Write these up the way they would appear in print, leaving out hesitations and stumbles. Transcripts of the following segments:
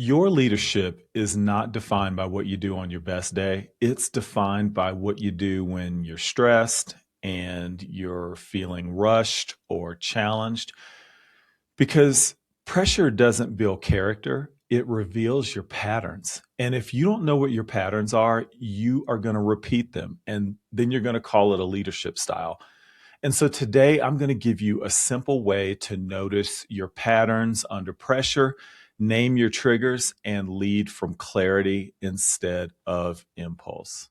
Your leadership is not defined by what you do on your best day. It's defined by what you do when you're stressed and you're feeling rushed or challenged. Because pressure doesn't build character, it reveals your patterns. And if you don't know what your patterns are, you are going to repeat them. And then you're going to call it a leadership style. And so today I'm going to give you a simple way to notice your patterns under pressure, name your triggers, and lead from clarity instead of impulse.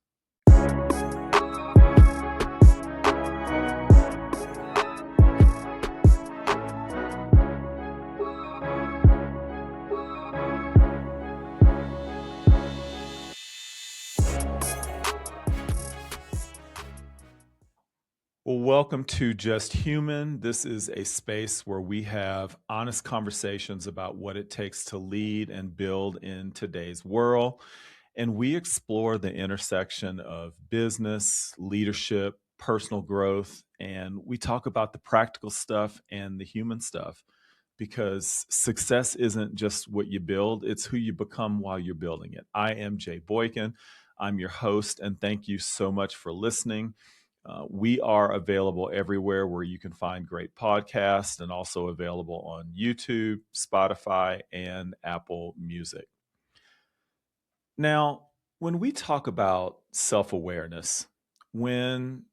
Well, welcome to Just Human. This is a space where we have honest conversations about what it takes to lead and build in today's world. And we explore the intersection of business, leadership, personal growth, and we talk about the practical stuff and the human stuff because success isn't just what you build, it's who you become while you're building it. I am Jay Boykin. I'm your host, and thank you so much for listening. We are available everywhere where you can find great podcasts and also available on YouTube, Spotify, and Apple Music. Now, when we talk about self awareness, when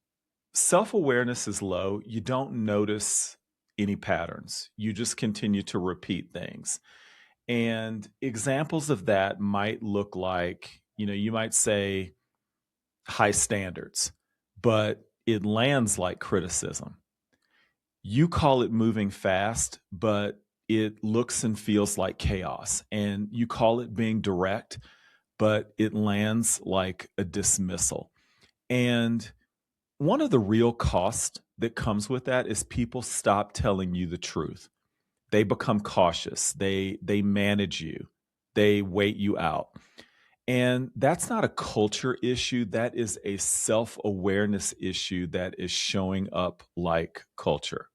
self awareness is low, you don't notice any patterns. You just continue to repeat things. And examples of that might look like, you might say high standards, but it lands like criticism. You call it moving fast, but it looks and feels like chaos. And you call it being direct, but it lands like a dismissal. And one of the real costs that comes with that is people stop telling you the truth. They become cautious. They manage you. They wait you out. And that's not a culture issue. That is a self awareness issue that is showing up like culture.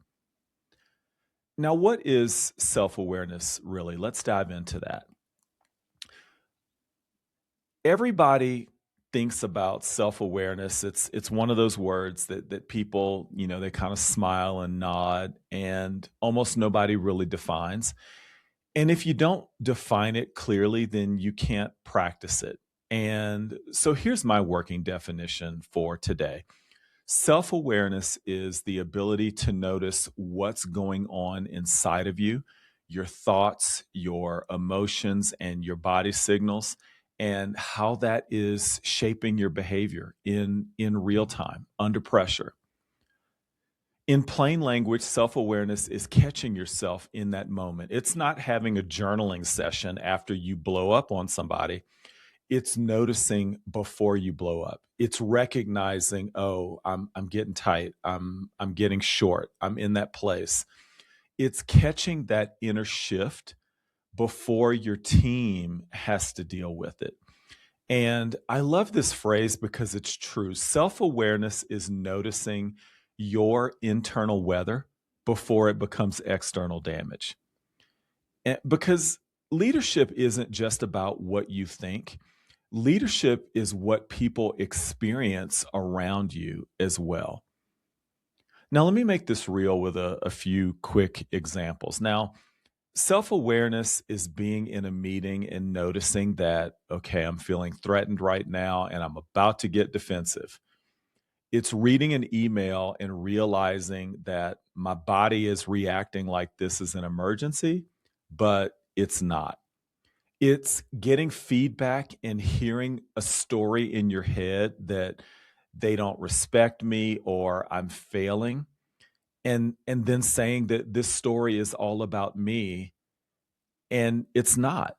Now, what is self awareness really? Let's dive into that. Everybody thinks about self awareness. It's one of those words that people, they kind of smile and nod, and almost nobody really defines. And if you don't define it clearly, then you can't practice it. And so here's my working definition for today. Self awareness is the ability to notice what's going on inside of you, your thoughts, your emotions, and your body signals, and how that is shaping your behavior in real time under pressure. In plain language, self awareness is catching yourself in that moment. It's not having a journaling session after you blow up on somebody. It's noticing before you blow up. It's recognizing, oh, I'm getting tight. I'm getting short. I'm in that place. It's catching that inner shift before your team has to deal with it. And I love this phrase because it's true. Self awareness is noticing your internal weather before it becomes external damage. Because leadership isn't just about what you think, leadership is what people experience around you as well. Now, let me make this real with a few quick examples. Now, self awareness is being in a meeting and noticing that, okay, I'm feeling threatened right now and I'm about to get defensive. It's reading an email and realizing that my body is reacting like this is an emergency, but it's not. It's getting feedback and hearing a story in your head that they don't respect me or I'm failing, and then saying that this story is all about me, and it's not.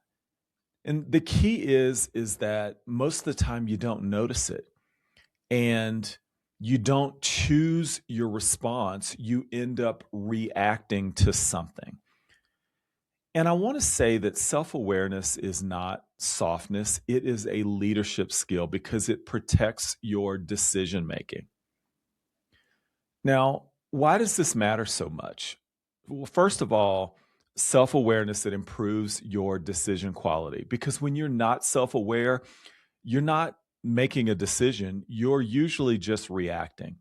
And the key is that most of the time you don't notice it, and you don't choose your response. You end up reacting to something. And I want to say that self awareness is not softness, it is a leadership skill because it protects your decision making. Now, why does this matter so much? Well, first of all, Self-awareness, it improves your decision quality, because when you're not self-aware, you're not making a decision, you're usually just reacting.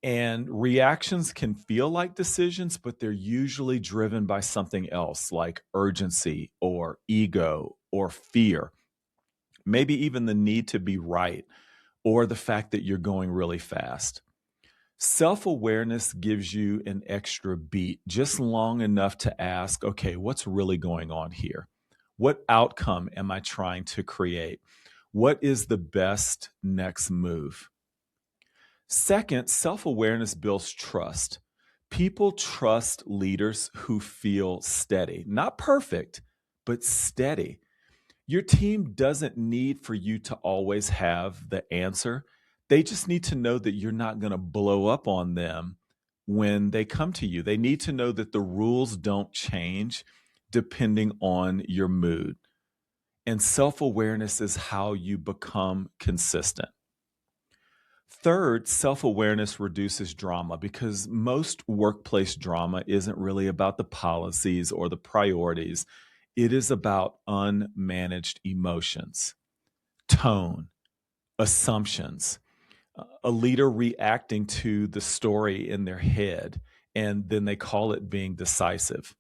And reactions can feel like decisions, but they're usually driven by something else like urgency or ego or fear, maybe even the need to be right or the fact that you're going really fast. Self awareness gives you an extra beat, just long enough to ask, okay, what's really going on here? What outcome am I trying to create? What is the best next move? Second, self awareness builds trust. People trust leaders who feel steady, not perfect, but steady. Your team doesn't need for you to always have the answer. They just need to know that you're not going to blow up on them when they come to you. They need to know that the rules don't change depending on your mood. And self awareness is how you become consistent. Third, self awareness reduces drama, because most workplace drama isn't really about the policies or the priorities. It is about unmanaged emotions, tone, assumptions, a leader reacting to the story in their head, and then they call it being decisive.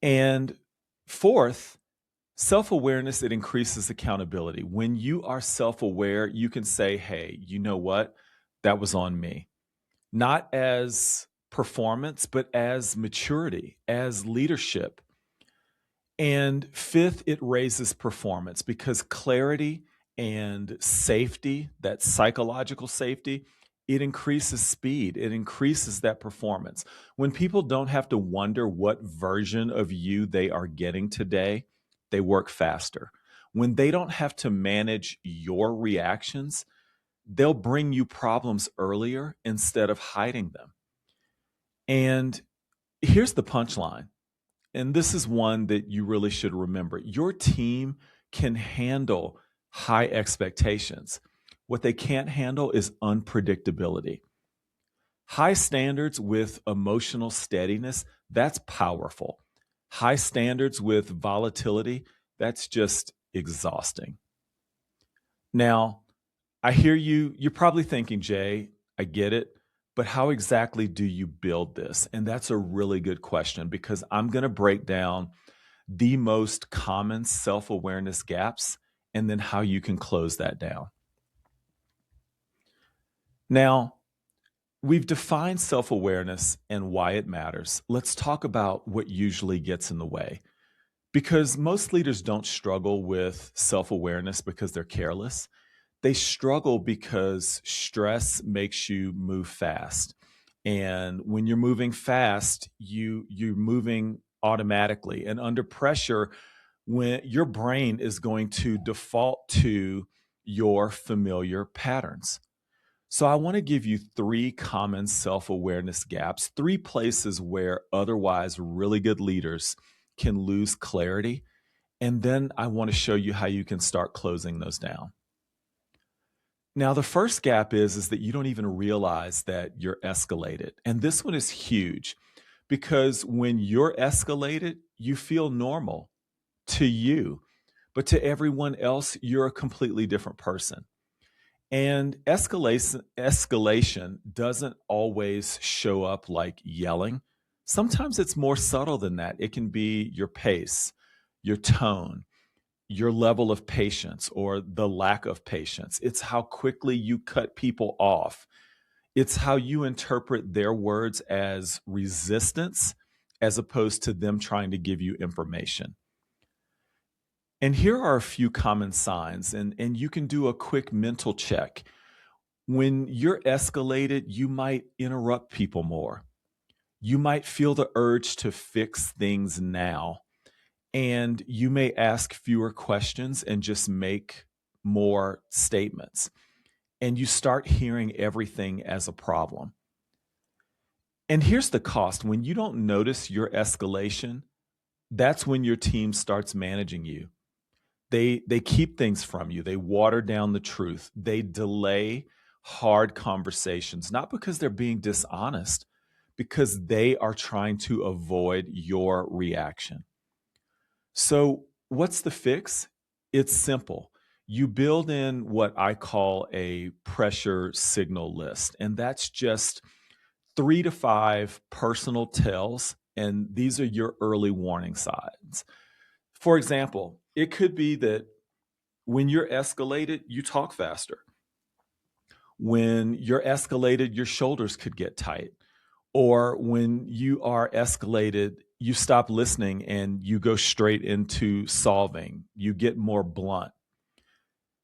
And fourth, self awareness, it increases accountability. When you are self aware, you can say, hey, you know what? That was on me. Not as performance, but as maturity, as leadership. And fifth, it raises performance, because clarity and safety, that psychological safety, it increases speed, it increases that performance. When people don't have to wonder what version of you they are getting today, they work faster. When they don't have to manage your reactions, they'll bring you problems earlier instead of hiding them. And here's the punchline, and this is one that you really should remember: your team can handle high expectations. What they can't handle is unpredictability. High standards with emotional steadiness, that's powerful. High standards with volatility, that's just exhausting. Now, I hear you. You're probably thinking, Jay, I get it, but how exactly do you build this? And that's a really good question, because I'm going to break down the most common self awareness gaps and then how you can close that down. Now, we've defined self awareness and why it matters. Let's talk about what usually gets in the way, because most leaders don't struggle with self awareness because they're careless. They struggle because stress makes you move fast. And when you're moving fast, you're moving automatically. And under pressure, when your brain is going to default to your familiar patterns. So I want to give you three common self-awareness gaps, three places where otherwise really good leaders can lose clarity. And then I want to show you how you can start closing those down. Now, the first gap is that you don't even realize that you're escalated. And this one is huge, because when you're escalated, you feel normal to you, but to everyone else, you're a completely different person. And escalation doesn't always show up like yelling. Sometimes it's more subtle than that. It can be your pace, your tone, your level of patience or the lack of patience. It's how quickly you cut people off. It's how you interpret their words as resistance as opposed to them trying to give you information. And here are a few common signs, and you can do a quick mental check. When you're escalated, you might interrupt people more. You might feel the urge to fix things now, and you may ask fewer questions and just make more statements. And you start hearing everything as a problem. And here's the cost: when you don't notice your escalation, that's when your team starts managing you. They keep things from you. They water down the truth. They delay hard conversations, not because they're being dishonest, because they are trying to avoid your reaction. So, what's the fix? It's simple. You build in what I call a pressure signal list, and that's just 3 to 5 personal tells, and these are your early warning signs. For example, it could be that when you're escalated, you talk faster. When you're escalated, your shoulders could get tight. Or when you are escalated, you stop listening and you go straight into solving. You get more blunt.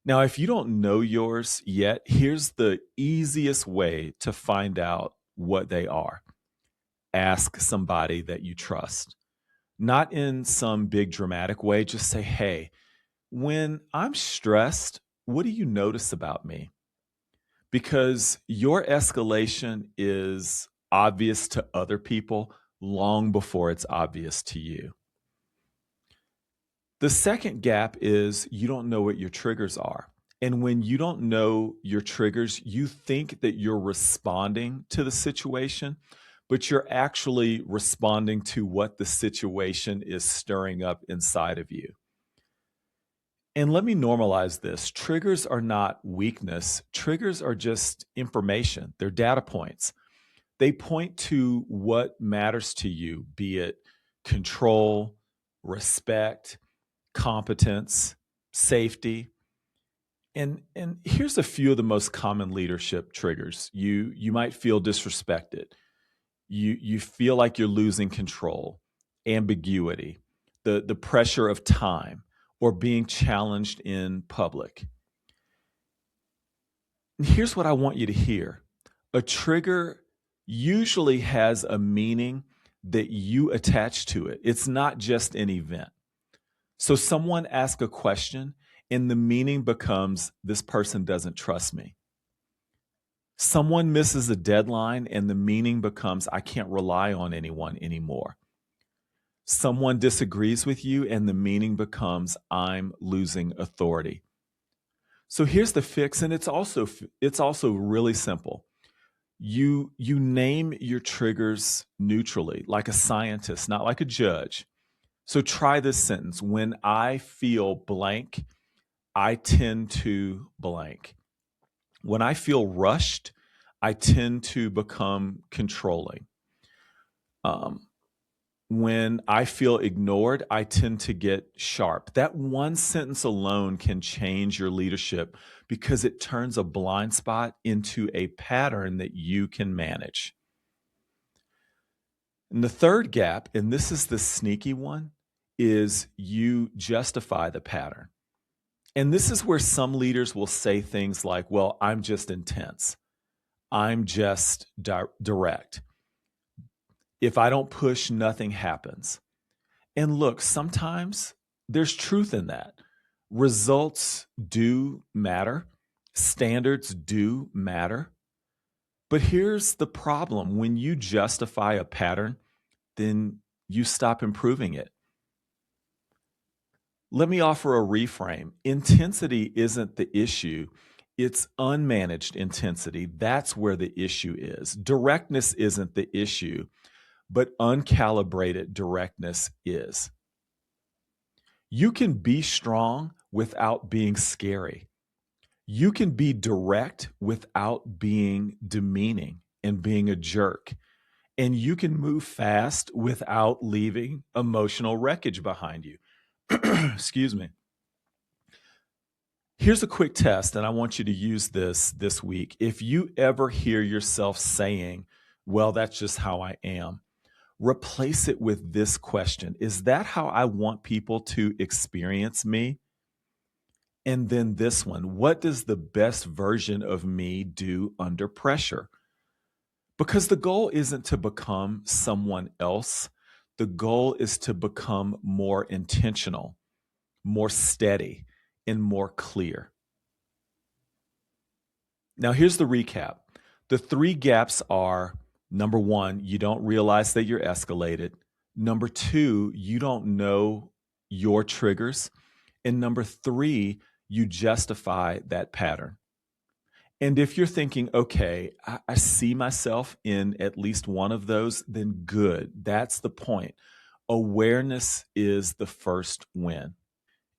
Now, if you don't know yours yet, here's the easiest way to find out what they are. Ask somebody that you trust, not in some big dramatic way. Just say, hey, when I'm stressed, what do you notice about me? Because your escalation is obvious to other people long before it's obvious to you. The second gap is you don't know what your triggers are. And when you don't know your triggers, you think that you're responding to the situation, but you're actually responding to what the situation is stirring up inside of you. And let me normalize this. Triggers are not weakness. Triggers are just information. They're data points. They point to what matters to you, be it control, respect, competence, safety. And here's a few of the most common leadership triggers. You might feel disrespected. You feel like you're losing control, ambiguity, the pressure of time, or being challenged in public. And here's what I want you to hear. A trigger usually has a meaning that you attach to it. It's not just an event. So someone asks a question and the meaning becomes this person doesn't trust me. Someone misses a deadline and the meaning becomes I can't rely on anyone anymore. Someone disagrees with you and the meaning becomes I'm losing authority. So here's the fix, and it's also really simple. You name your triggers neutrally, like a scientist, not like a judge. So try this sentence. When I feel blank, I tend to blank. When I feel rushed, I tend to become controlling. Um, when I feel ignored, I tend to get sharp. That one sentence alone can change your leadership because it turns a blind spot into a pattern that you can manage. And the third gap, and this is the sneaky one, is you justify the pattern. And this is where some leaders will say things like, well, I'm just intense. I'm just direct. If I don't push, nothing happens. And look, sometimes there's truth in that. Results do matter, standards do matter. But here's the problem: when you justify a pattern, then you stop improving it. Let me offer a reframe. Intensity isn't the issue. It's unmanaged intensity. That's where the issue is. Directness isn't the issue, but uncalibrated directness is. You can be strong without being scary. You can be direct without being demeaning and being a jerk. And you can move fast without leaving emotional wreckage behind you. Excuse me. Here's a quick test, and I want you to use this week. If you ever hear yourself saying, well, that's just how I am, replace it with this question: is that how I want people to experience me? And then this one: what does the best version of me do under pressure? Because the goal isn't to become someone else. The goal is to become more intentional, more steady, and more clear. Now, here's the recap. The 3 gaps are: number 1, you don't realize that you're escalated. Number 2, you don't know your triggers. And number 3, you justify that pattern. And if you're thinking, okay, I see myself in at least one of those, then good. That's the point. Awareness is the first win.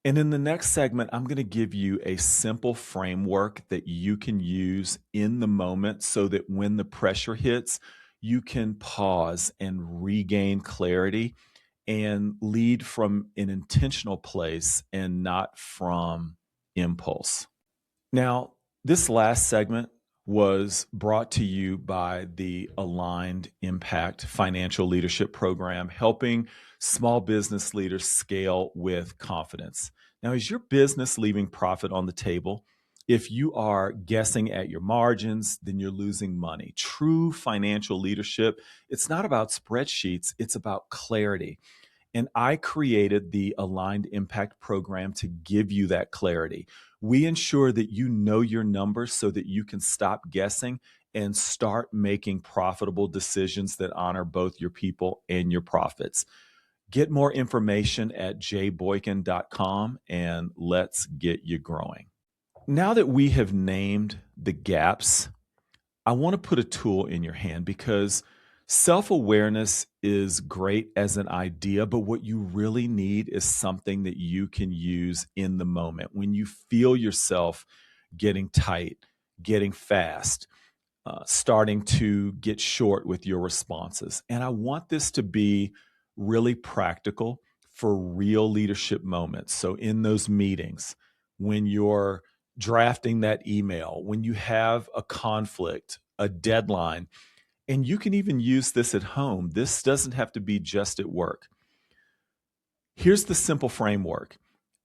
And in the next segment, I'm going to give you a simple framework that you can use in the moment so that when the pressure hits, you can pause and regain clarity and lead from an intentional place and not from impulse. Now, this last segment was brought to you by the Aligned Impact Financial Leadership Program, helping small business leaders scale with confidence. Now, is your business leaving profit on the table? If you are guessing at your margins, then you're losing money. True financial leadership, it's not about spreadsheets, it's about clarity. And I created the Aligned Impact Program to give you that clarity. We ensure that you know your numbers so that you can stop guessing and start making profitable decisions that honor both your people and your profits. Get more information at jboykin.com and let's get you growing. Now that we have named the gaps, I want to put a tool in your hand because self awareness is great as an idea, but what you really need is something that you can use in the moment when you feel yourself getting tight, getting fast, starting to get short with your responses. And I want this to be really practical for real leadership moments. So, in those meetings, when you're drafting that email, when you have a conflict, a deadline, and you can even use this at home. This doesn't have to be just at work. Here's the simple framework.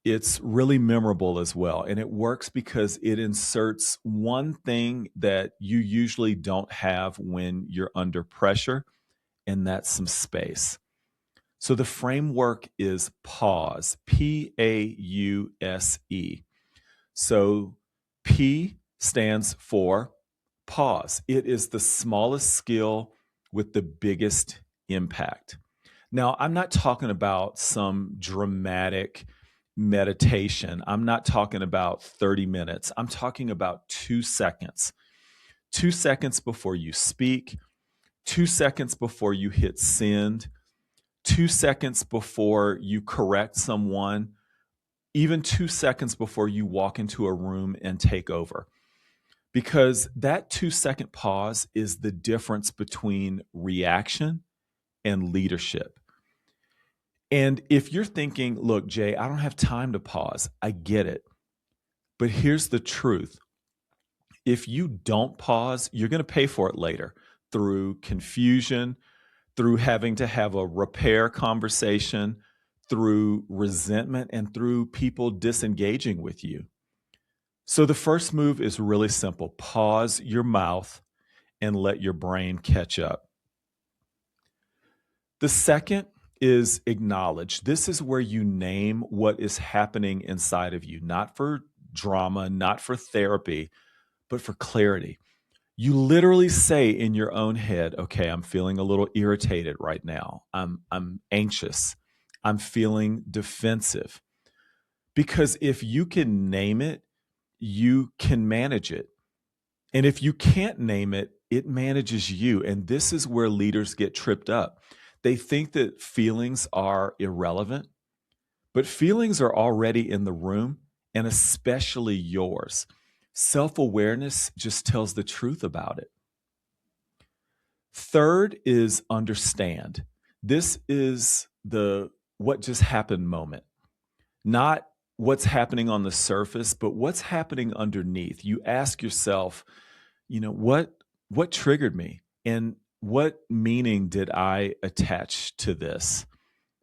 It's really memorable as well. And it works because it inserts one thing that you usually don't have when you're under pressure, and that's some space. So the framework is pause, PAUSE. So P stands for pause. It is the smallest skill with the biggest impact. Now, I'm not talking about some dramatic meditation. I'm not talking about 30 minutes. I'm talking about 2 seconds. 2 seconds before you speak, 2 seconds before you hit send, 2 seconds before you correct someone, even 2 seconds before you walk into a room and take over. Because that 2 second pause is the difference between reaction and leadership. And if you're thinking, look, Jay, I don't have time to pause, I get it. But here's the truth. If you don't pause, you're going to pay for it later through confusion, through having to have a repair conversation, through resentment, and through people disengaging with you. So the first move is really simple. Pause your mouth and let your brain catch up. The second is acknowledge. This is where you name what is happening inside of you, not for drama, not for therapy, but for clarity. You literally say in your own head, okay, I'm feeling a little irritated right now. I'm anxious. I'm feeling defensive. Because if you can name it, you can manage it. And if you can't name it, it manages you. And this is where leaders get tripped up. They think that feelings are irrelevant, but feelings are already in the room, and especially yours. Self-awareness just tells the truth about it. Third is understand. This is the what just happened moment, not what's happening on the surface, but what's happening underneath. You ask yourself, what triggered me, and what meaning did I attach to this?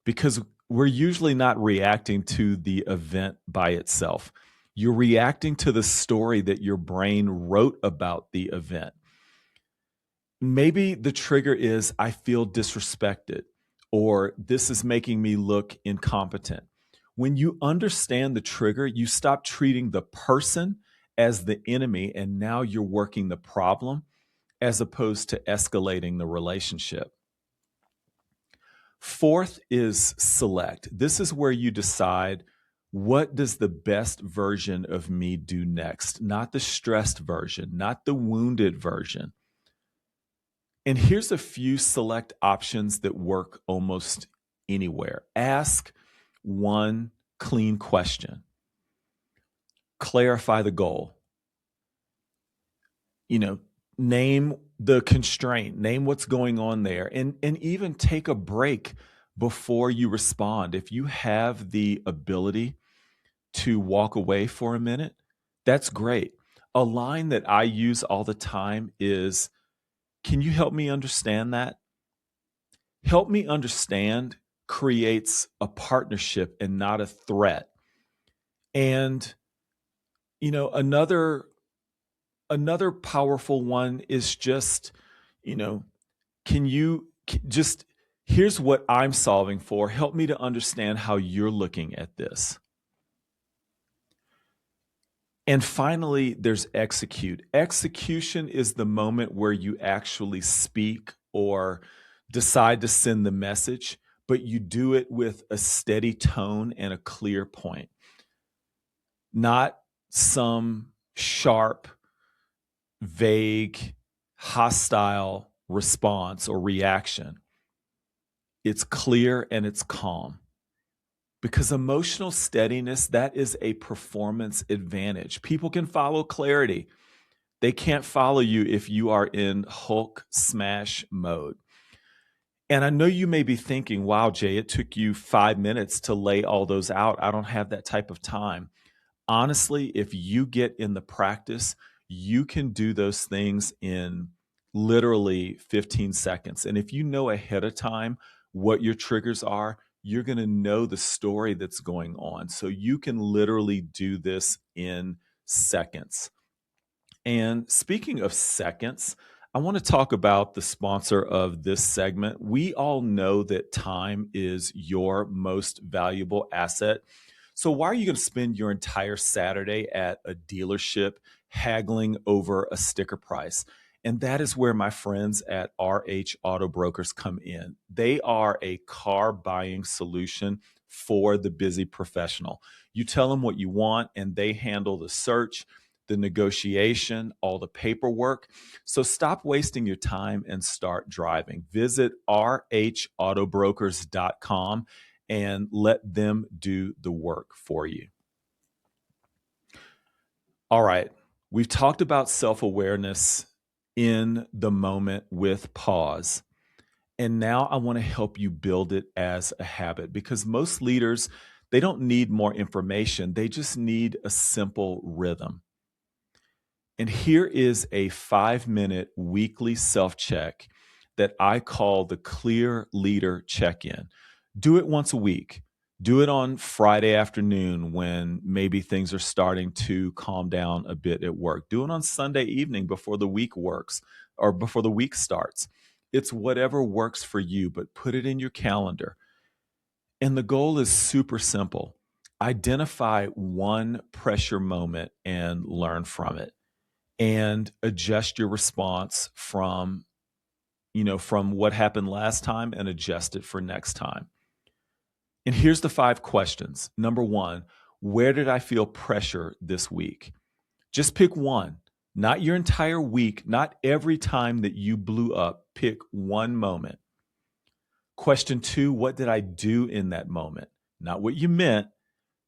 Because we're usually not reacting to the event by itself. You're reacting to the story that your brain wrote about the event. Maybe the trigger is I feel disrespected, or this is making me look incompetent. When you understand the trigger, you stop treating the person as the enemy, and now you're working the problem as opposed to escalating the relationship. Fourth is select. This is where you decide What does the best version of me do next? Not the stressed version, not the wounded version. And here's a few select options that work almost anywhere. Ask one clean question. Clarify the goal. You know, name the constraint, name what's going on there, and even take a break before you respond. If you have the ability to walk away for a minute, that's great. A line that I use all the time is, can you help me understand that? Help me understand creates a partnership and not a threat. And another powerful one is just, you know, can you just, here's what I'm solving for. Help me to understand how you're looking at this. And finally, there's execute. Execution is the moment where you actually speak or decide to send the message, but you do it with a steady tone and a clear point, not some sharp, vague, hostile response or reaction. It's clear and it's calm. Because emotional steadiness, that is a performance advantage. People can follow clarity. They can't follow you if you are in Hulk smash mode. And I know you may be thinking, wow, Jay, it took you 5 minutes to lay all those out. I don't have that type of time. Honestly, if you get in the practice, you can do those things in literally 15 seconds. And if you know ahead of time what your triggers are, you're going to know the story that's going on. So you can literally do this in seconds. And speaking of seconds, I want to talk about the sponsor of this segment. We all know that time is your most valuable asset. So why are you going to spend your entire Saturday at a dealership haggling over a sticker price? And that is where my friends at RH Auto Brokers come in. They are a car buying solution for the busy professional. You tell them what you want, and they handle the search, the negotiation, all the paperwork. So stop wasting your time and start driving. Visit rhautogrokers.com and let them do the work for you. All right. We've talked about self-awareness in the moment with pause. And now I want to help you build it as a habit, because most leaders, they don't need more information. They just need a simple rhythm. And here is a 5-minute weekly self-check that I call the Clear Leader Check-in. Do it once a week. Do it on Friday afternoon when maybe things are starting to calm down a bit at work. Do it on Sunday evening before the week works or before the week starts. It's whatever works for you, but put it in your calendar. And the goal is super simple. Identify one pressure moment and learn from it, and adjust your response from what happened last time and adjust it for next time. And here's the 5 questions. Number 1, where did I feel pressure this week? Just pick one, not your entire week, not every time that you blew up. Pick one moment. Question 2, what did I do in that moment? Not what you meant,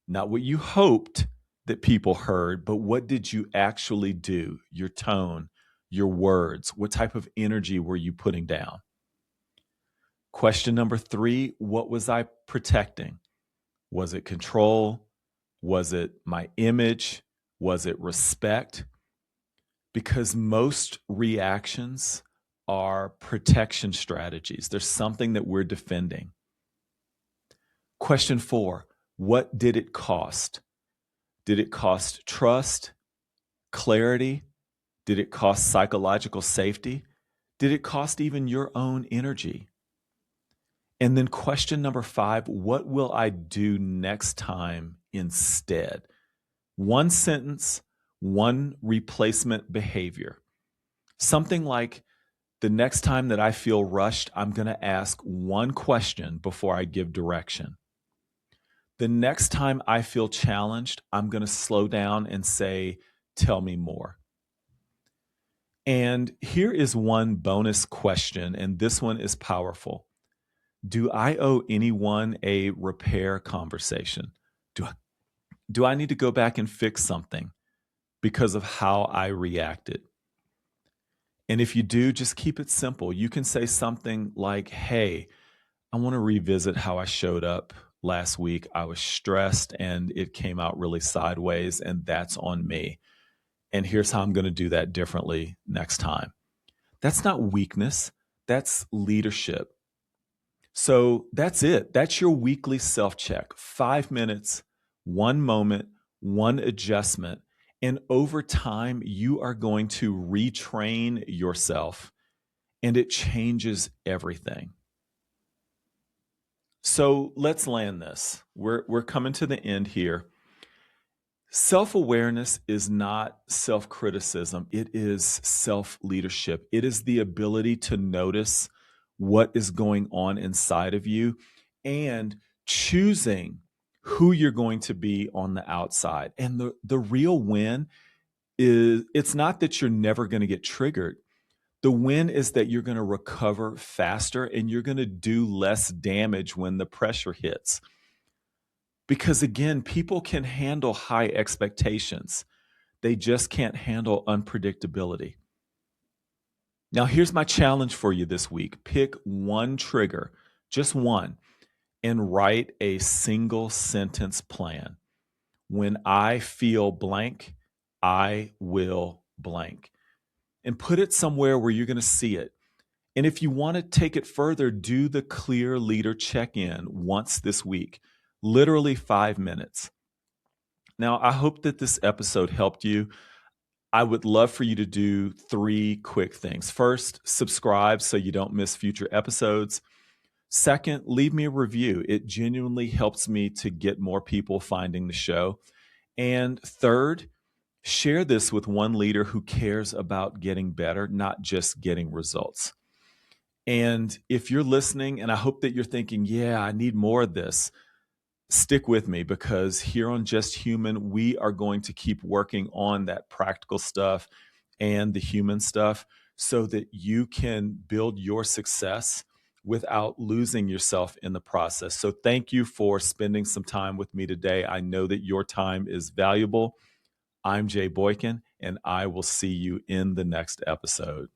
not what you hoped that people heard, but what did you actually do? Your tone, your words, what type of energy were you putting down? Question number 3, what was I protecting? Was it control? Was it my image? Was it respect? Because most reactions are protection strategies. There's something that we're defending. Question 4, what did it cost? Did it cost trust, clarity? Did it cost psychological safety? Did it cost even your own energy? And then question number 5, what will I do next time instead? One sentence, one replacement behavior. Something like, the next time that I feel rushed, I'm going to ask one question before I give direction. The next time I feel challenged, I'm going to slow down and say, tell me more. And here is one bonus question, and this one is powerful. Do I owe anyone a repair conversation? Do I, do I need to go back and fix something because of how I reacted? And if you do, just keep it simple. You can say something like, hey, I want to revisit how I showed up last week. I was stressed and it came out really sideways, and that's on me. And here's how I'm going to do that differently next time. That's not weakness, that's leadership. So that's it. That's your weekly self check. 5 minutes, one moment, one adjustment. And over time, you are going to retrain yourself, and it changes everything. So let's land this. We're coming to the end here. Self awareness is not self criticism, it is self leadership. It is the ability to notice what is going on inside of you and choosing who you're going to be on the outside. And the real win is it's not that you're never going to get triggered. The win is that you're going to recover faster and you're going to do less damage when the pressure hits. Because again, people can handle high expectations. They just can't handle unpredictability. Now, here's my challenge for you this week. Pick one trigger, just one, and write a single sentence plan. When I feel blank, I will blank. And put it somewhere where you're going to see it. And if you want to take it further, do the clear leader check-in once this week, literally 5 minutes. Now, I hope that this episode helped you. I would love for you to do 3 quick things. First, subscribe so you don't miss future episodes. Second, leave me a review. It genuinely helps me to get more people finding the show. And third, share this with one leader who cares about getting better, not just getting results. And if you're listening, and I hope that you're thinking, yeah, I need more of this, stick with me, because here on Just Human, we are going to keep working on that practical stuff and the human stuff so that you can build your success without losing yourself in the process. So thank you for spending some time with me today. I know that your time is valuable. I'm Jay Boykin, and I will see you in the next episode.